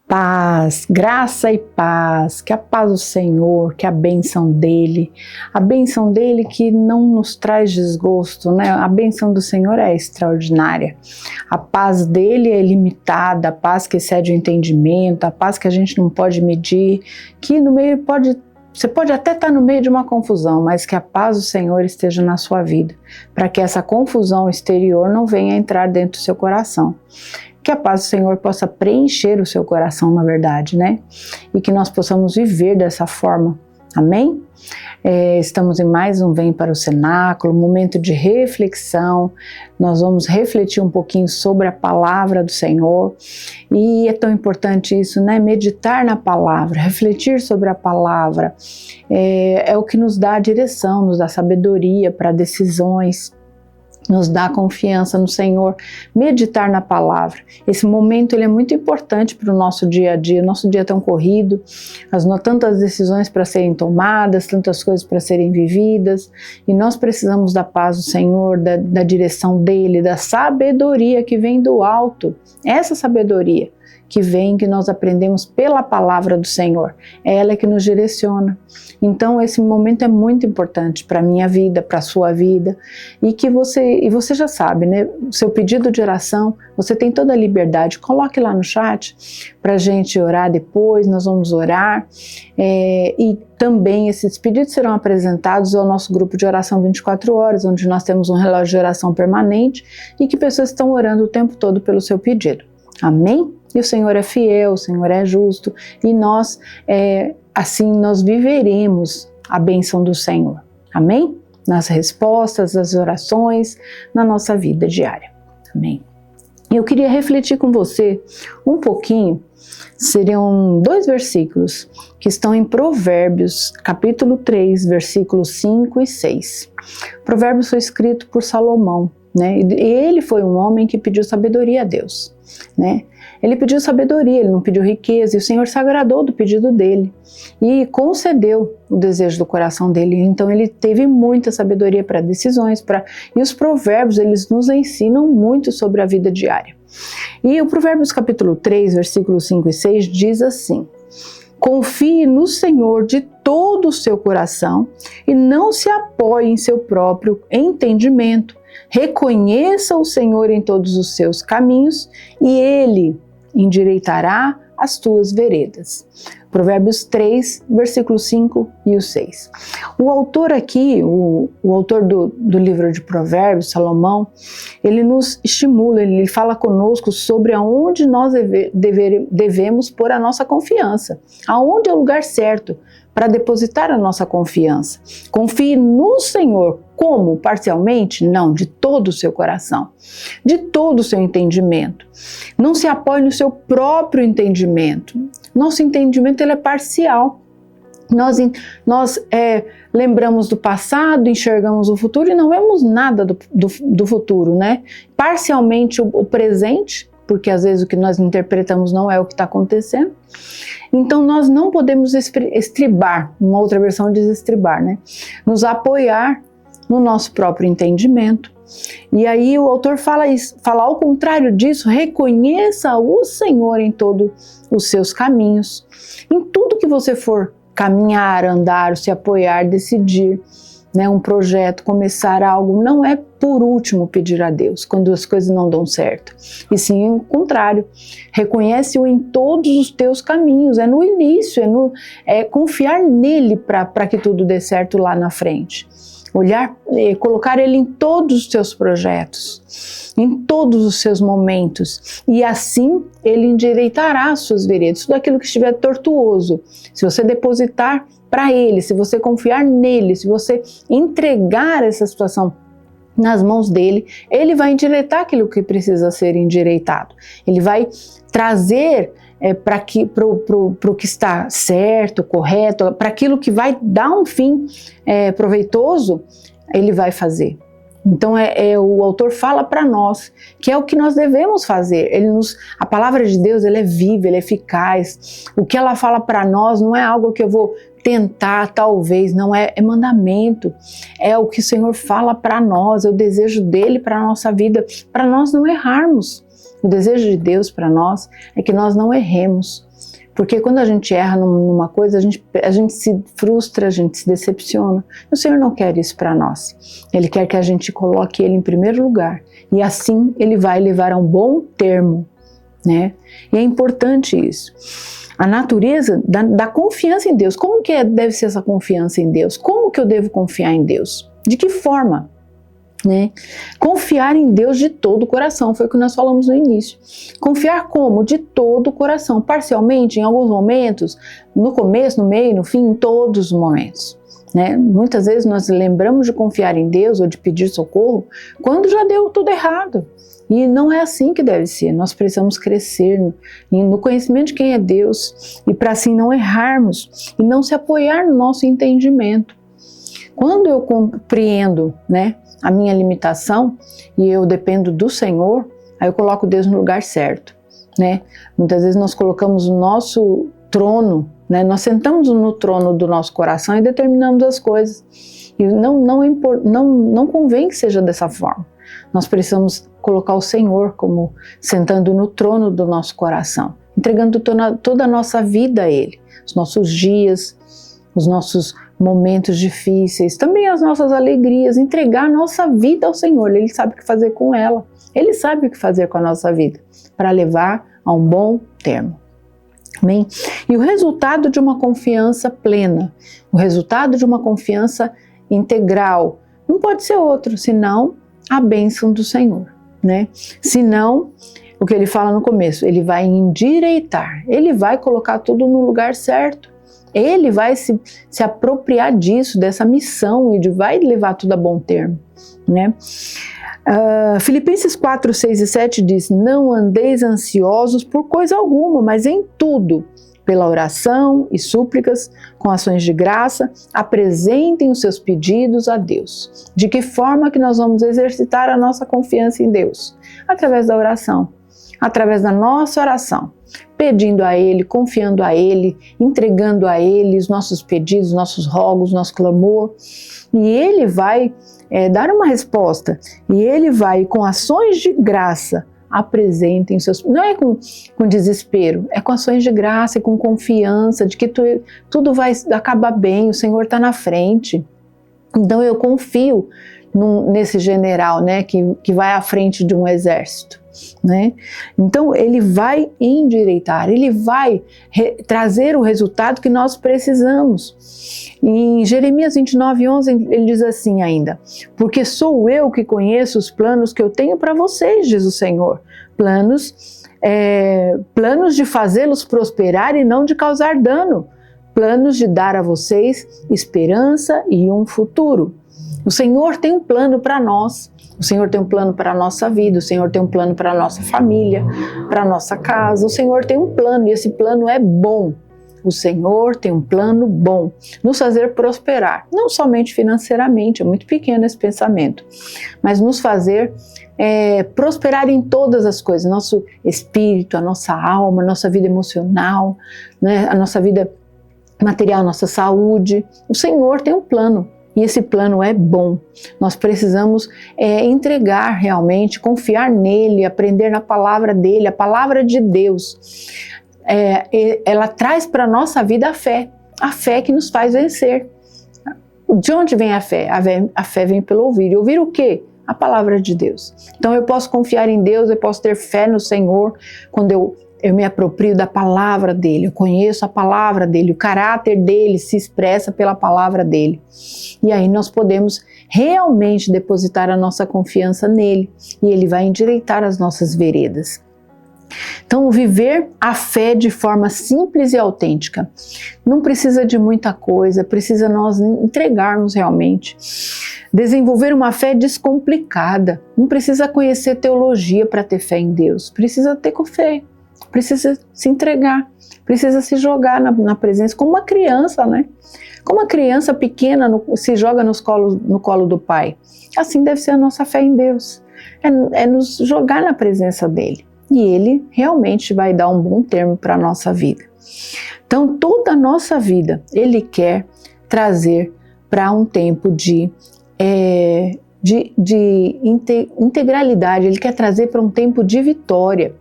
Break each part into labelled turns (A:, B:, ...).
A: Paz, graça e paz, que a paz do Senhor, que a bênção dele que não nos traz desgosto, né? A bênção do Senhor é extraordinária, a paz dele é ilimitada, a paz que excede o entendimento, a paz que a gente não pode medir, que no meio você pode até estar no meio de uma confusão, mas que a paz do Senhor esteja na sua vida, para que essa confusão exterior não venha entrar dentro do seu coração. Que a paz do Senhor possa preencher o seu coração, na verdade, né? E que nós possamos viver dessa forma. Amém? Estamos em mais um Vem para o Cenáculo, momento de reflexão. Nós vamos refletir um pouquinho sobre a palavra do Senhor. E é tão importante isso, né? Meditar na palavra, refletir sobre a palavra. É o que nos dá a direção, nos dá sabedoria para decisões, nos dá confiança no Senhor, meditar na palavra. Esse momento ele é muito importante para o nosso dia a dia. O nosso dia é tão corrido, tantas decisões para serem tomadas, tantas coisas para serem vividas, e nós precisamos da paz do Senhor, da direção dele, da sabedoria que vem do alto. Essa sabedoria que vem, que nós aprendemos pela palavra do Senhor, é ela que nos direciona. Então esse momento é muito importante para a minha vida, para a sua vida, e você já sabe, né? Seu pedido de oração, você tem toda a liberdade, coloque lá no chat para a gente orar depois, nós vamos orar, e também esses pedidos serão apresentados ao nosso grupo de oração 24 horas, onde nós temos um relógio de oração permanente e que pessoas estão orando o tempo todo pelo seu pedido. Amém? E o Senhor é fiel, o Senhor é justo, e nós, assim, nós viveremos a bênção do Senhor. Amém? Nas respostas, nas orações, na nossa vida diária. Amém? Eu queria refletir com você um pouquinho, seriam 2 versículos que estão em Provérbios, capítulo 3, versículos 5 e 6. Provérbios foi escrito por Salomão, né? E ele foi um homem que pediu sabedoria a Deus, né? Ele pediu sabedoria, ele não pediu riqueza, e o Senhor se agradou do pedido dele e concedeu o desejo do coração dele. Então ele teve muita sabedoria para decisões, e os provérbios eles nos ensinam muito sobre a vida diária. E o Provérbios capítulo 3, versículos 5 e 6 diz assim: confie no Senhor de todo o seu coração e não se apoie em seu próprio entendimento. Reconheça o Senhor em todos os seus caminhos e Ele endireitará as tuas veredas. Provérbios 3, versículos 5 e o 6. O autor aqui, o autor do livro de Provérbios, Salomão, ele nos estimula, ele fala conosco sobre aonde nós devemos pôr a nossa confiança, aonde é o lugar certo para depositar a nossa confiança. Confie no Senhor. Como? Parcialmente? Não, de todo o seu coração, de todo o seu entendimento. Não se apoie no seu próprio entendimento. Nosso entendimento ele é parcial. Nós lembramos do passado, enxergamos o futuro e não vemos nada do futuro, né? Parcialmente o presente, porque às vezes o que nós interpretamos não é o que está acontecendo. Então nós não podemos estribar, uma outra versão diz estribar, né? Nos apoiar no nosso próprio entendimento. E aí o autor fala ao contrário disso: reconheça o Senhor em todos os seus caminhos. Em tudo que você for caminhar, andar, se apoiar, decidir, né, um projeto, começar algo, não é por último pedir a Deus quando as coisas não dão certo, e sim o contrário, reconhece-o em todos os teus caminhos, é no início, é confiar nele para que tudo dê certo lá na frente. Colocar ele em todos os seus projetos, em todos os seus momentos, e assim ele endireitará as suas veredas, tudo aquilo que estiver tortuoso. Se você depositar para ele, se você confiar nele, se você entregar essa situação nas mãos dele, ele vai endireitar aquilo que precisa ser endireitado. Ele vai trazer para o que está certo, correto, para aquilo que vai dar um fim proveitoso, ele vai fazer. Então o autor fala para nós que é o que nós devemos fazer. A palavra de Deus ela é viva, ela é eficaz. O que ela fala para nós não é algo que eu vou tentar, talvez, não é mandamento. É o que o Senhor fala para nós, é o desejo dele para a nossa vida, para nós não errarmos. O desejo de Deus para nós é que nós não erremos. Porque quando a gente erra numa coisa, a gente se frustra, a gente se decepciona. O Senhor não quer isso para nós. Ele quer que a gente coloque Ele em primeiro lugar. E assim Ele vai levar a um bom termo, né? E é importante isso. A natureza da confiança em Deus. Como que deve ser essa confiança em Deus? Como que eu devo confiar em Deus? De que forma? Né? Confiar em Deus de todo o coração, foi o que nós falamos no início. Confiar como? De todo o coração, parcialmente, em alguns momentos, no começo, no meio, no fim, em todos os momentos. Né? Muitas vezes nós lembramos de confiar em Deus ou de pedir socorro quando já deu tudo errado. E não é assim que deve ser. Nós precisamos crescer no conhecimento de quem é Deus e para assim não errarmos e não se apoiar no nosso entendimento. Quando eu compreendo, né, a minha limitação e eu dependo do Senhor, aí eu coloco Deus no lugar certo, né? Muitas vezes nós colocamos o nosso trono, né? Nós sentamos no trono do nosso coração e determinamos as coisas. E não convém que seja dessa forma. Nós precisamos colocar o Senhor como sentando no trono do nosso coração, entregando toda a nossa vida a Ele, os nossos dias, os nossos momentos difíceis, também as nossas alegrias, entregar a nossa vida ao Senhor. Ele sabe o que fazer com ela, Ele sabe o que fazer com a nossa vida, para levar a um bom termo. Amém? E o resultado de uma confiança plena, o resultado de uma confiança integral, não pode ser outro, senão a bênção do Senhor, né? Senão, o que ele fala no começo, Ele vai endireitar, Ele vai colocar tudo no lugar certo. Ele vai se apropriar disso, dessa missão, e vai levar tudo a bom termo, né? Filipenses 4, 6 e 7 diz: não andeis ansiosos por coisa alguma, mas em tudo, pela oração e súplicas, com ações de graça, apresentem os seus pedidos a Deus. De que forma que nós vamos exercitar a nossa confiança em Deus? Através da oração, através da nossa oração. Pedindo a Ele, confiando a Ele, entregando a Ele os nossos pedidos, nossos rogos, nosso clamor. E Ele vai dar uma resposta. E Ele vai, com ações de graça, apresentem os seus... Não é com desespero, é com ações de graça e com confiança de que tudo vai acabar bem, o Senhor está na frente. Então eu confio nesse general, né, que vai à frente de um exército. Né? Então Ele vai endireitar, Ele vai trazer o resultado que nós precisamos. Em Jeremias 29:11 ele diz assim ainda: porque sou eu que conheço os planos que eu tenho para vocês, diz o Senhor, planos de fazê-los prosperar e não de causar dano, planos de dar a vocês esperança e um futuro. O Senhor tem um plano para nós. O Senhor tem um plano para a nossa vida, o Senhor tem um plano para a nossa família, para a nossa casa. O Senhor tem um plano e esse plano é bom. O Senhor tem um plano bom, nos fazer prosperar, não somente financeiramente, é muito pequeno esse pensamento, mas nos fazer prosperar em todas as coisas, nosso espírito, a nossa alma, a nossa vida emocional, né, a nossa vida material, a nossa saúde. O Senhor tem um plano. E esse plano é bom. Nós precisamos entregar realmente, confiar nele, aprender na palavra dele, a palavra de Deus. Ela traz para a nossa vida a fé que nos faz vencer. De onde vem a fé? A fé vem pelo ouvir. E ouvir o quê? A palavra de Deus. Então eu posso confiar em Deus, eu posso ter fé no Senhor quando eu me aproprio da palavra dele, eu conheço a palavra dele, o caráter dele se expressa pela palavra dele. E aí nós podemos realmente depositar a nossa confiança nele e ele vai endireitar as nossas veredas. Então, viver a fé de forma simples e autêntica. Não precisa de muita coisa, precisa nós entregarmos realmente. Desenvolver uma fé descomplicada. Não precisa conhecer teologia para ter fé em Deus, precisa ter fé. Precisa se entregar, precisa se jogar na presença, como uma criança, né? Como uma criança pequena se joga no colo do pai. Assim deve ser a nossa fé em Deus. É nos jogar na presença dele. E ele realmente vai dar um bom termo para a nossa vida. Então, toda a nossa vida, ele quer trazer para um tempo de integralidade, Ele quer trazer para um tempo de vitória,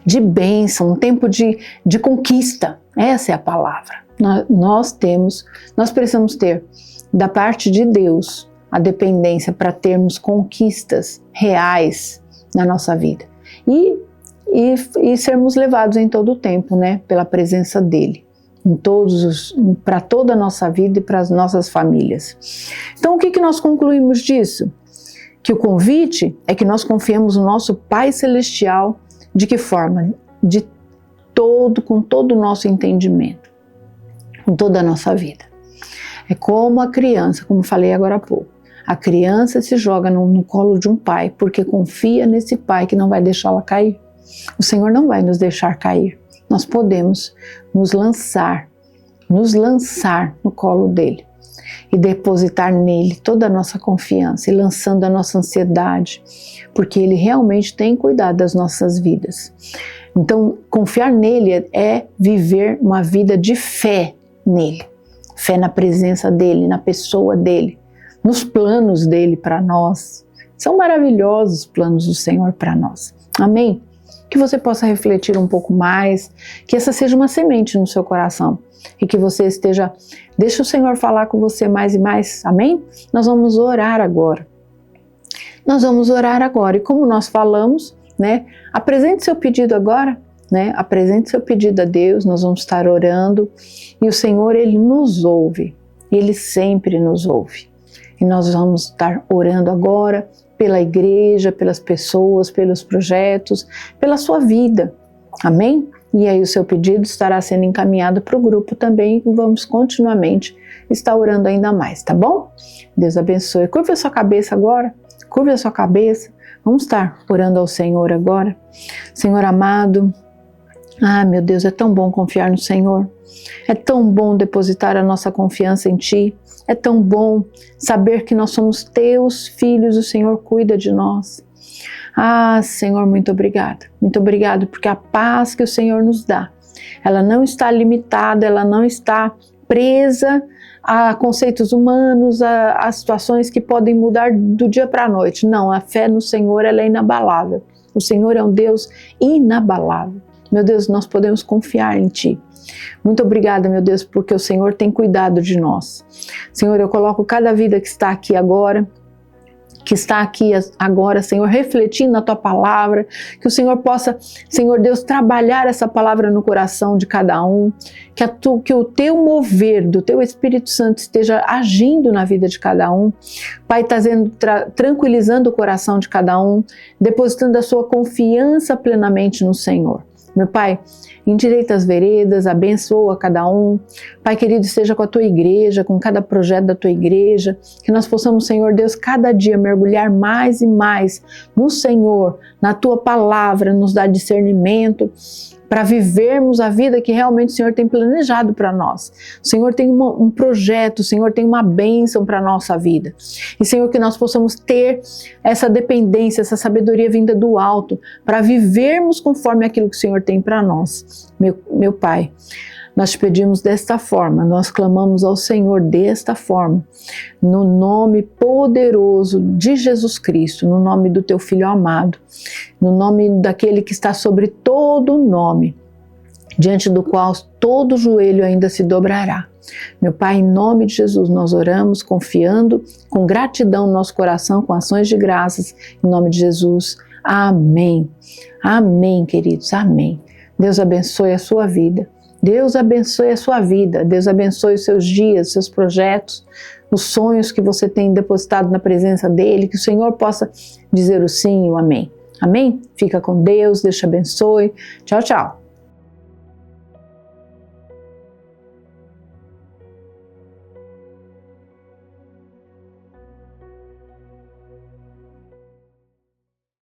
A: de bênção, um tempo de conquista. Essa é a palavra. Nós precisamos ter da parte de Deus a dependência para termos conquistas reais na nossa vida e sermos levados em todo o tempo, né, pela presença dele, para toda a nossa vida e para as nossas famílias. Então, o que nós concluímos disso? Que o convite é que nós confiemos no nosso Pai Celestial. De que forma? Com todo o nosso entendimento, com toda a nossa vida. É como a criança, como falei agora há pouco. A criança se joga no colo de um pai, porque confia nesse pai que não vai deixá-la cair. O Senhor não vai nos deixar cair. Nós podemos nos lançar no colo dele e depositar nele toda a nossa confiança e lançando a nossa ansiedade, porque ele realmente tem cuidado das nossas vidas. Então, confiar nele é viver uma vida de fé nele, fé na presença dele, na pessoa dele, nos planos dele para nós. São maravilhosos os planos do Senhor para nós. Amém? Que você possa refletir um pouco mais, que essa seja uma semente no seu coração e que você deixa o Senhor falar com você mais e mais. Amém? Nós vamos orar agora. E como nós falamos, né? Apresente seu pedido agora, né? Apresente seu pedido a Deus. Nós vamos estar orando e o Senhor, Ele nos ouve. Ele sempre nos ouve. E nós vamos estar orando agora pela igreja, pelas pessoas, pelos projetos, pela sua vida. Amém? E aí o seu pedido estará sendo encaminhado para o grupo também e vamos continuamente estar orando ainda mais, tá bom? Deus abençoe. Curva a sua cabeça agora. Curva a sua cabeça. Vamos estar orando ao Senhor agora. Senhor amado, meu Deus, é tão bom confiar no Senhor. É tão bom depositar a nossa confiança em Ti. É tão bom saber que nós somos Teus filhos, o Senhor cuida de nós. Senhor, muito obrigada. Muito obrigado porque a paz que o Senhor nos dá, ela não está limitada, ela não está presa a conceitos humanos, a situações que podem mudar do dia para a noite. Não, a fé no Senhor, ela é inabalável. O Senhor é um Deus inabalável. Meu Deus, nós podemos confiar em Ti. Muito obrigada, meu Deus, porque o Senhor tem cuidado de nós. Senhor, eu coloco cada vida que está aqui agora, Senhor, refletindo a Tua palavra, que o Senhor possa, Senhor Deus, trabalhar essa palavra no coração de cada um, que o Teu mover do Teu Espírito Santo esteja agindo na vida de cada um, Pai, tranquilizando o coração de cada um, depositando a sua confiança plenamente no Senhor. Meu Pai, endireita as veredas, abençoa cada um. Pai querido, esteja com a Tua igreja, com cada projeto da Tua igreja, que nós possamos, Senhor Deus, cada dia mergulhar mais e mais no Senhor, na Tua palavra, nos dar discernimento, para vivermos a vida que realmente o Senhor tem planejado para nós. O Senhor tem um projeto, o Senhor tem uma bênção para a nossa vida. E, Senhor, que nós possamos ter essa dependência, essa sabedoria vinda do alto, para vivermos conforme aquilo que o Senhor tem para nós. Meu Pai, nós te pedimos desta forma, nós clamamos ao Senhor desta forma, no nome poderoso de Jesus Cristo, no nome do Teu Filho amado, no nome daquele que está sobre todo nome, diante do qual todo joelho ainda se dobrará. Meu Pai, em nome de Jesus, nós oramos confiando, com gratidão no nosso coração, com ações de graças, em nome de Jesus. Amém. Amém, queridos, amém. Deus abençoe a sua vida. Deus abençoe a sua vida, Deus abençoe os seus dias, os seus projetos, os sonhos que você tem depositado na presença dEle, que o Senhor possa dizer o sim e o amém. Amém? Fica com Deus, Deus te abençoe. Tchau, tchau.